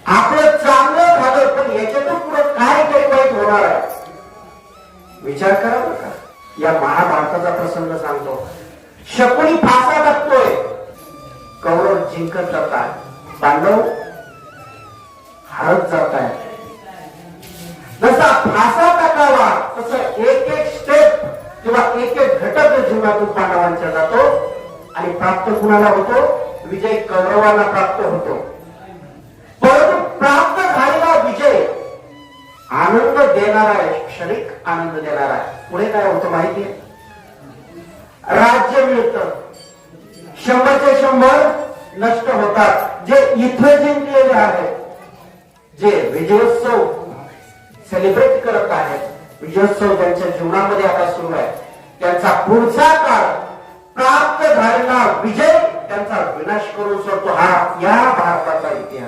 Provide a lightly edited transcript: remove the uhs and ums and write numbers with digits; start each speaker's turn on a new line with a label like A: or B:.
A: आपलं चांगलं झालं पण याच्यातून पुढे काय काही वाईट होणार आहे विचार करा बरं का. या महाभारताचा प्रसंग सांगतो. शकुनी फासा टाकतोय, कौरव जिंकत जातात, पांडव हरत जात आहे. जसा फासा टाकावा तसं एक एक स्टेप किंवा एक एक घटक जीवनातून पांडवांचा जातो आणि प्राप्त कुणाला होतो? विजय कौरवांना प्राप्त होतो. परंतु प्राप्त झालेला विजय आनंद देणारा आहे, क्षणिक आनंद देणारा आहे. पुढे काय होतं माहितीये? राज्य मिळतं, 100चे 100 नष्ट होतात. जे इथे जिंकलेले आहेत, जे विजयोत्सव सेलिब्रेट करत आहेत, विजयोत्सव ज्यांच्या जीवनामध्ये आता सुरू आहे, त्यांचा पुढचा काळ प्राप्त झालेला विजय त्यांचा विनाश करून सोडतो. हा या भारताचा इतिहास.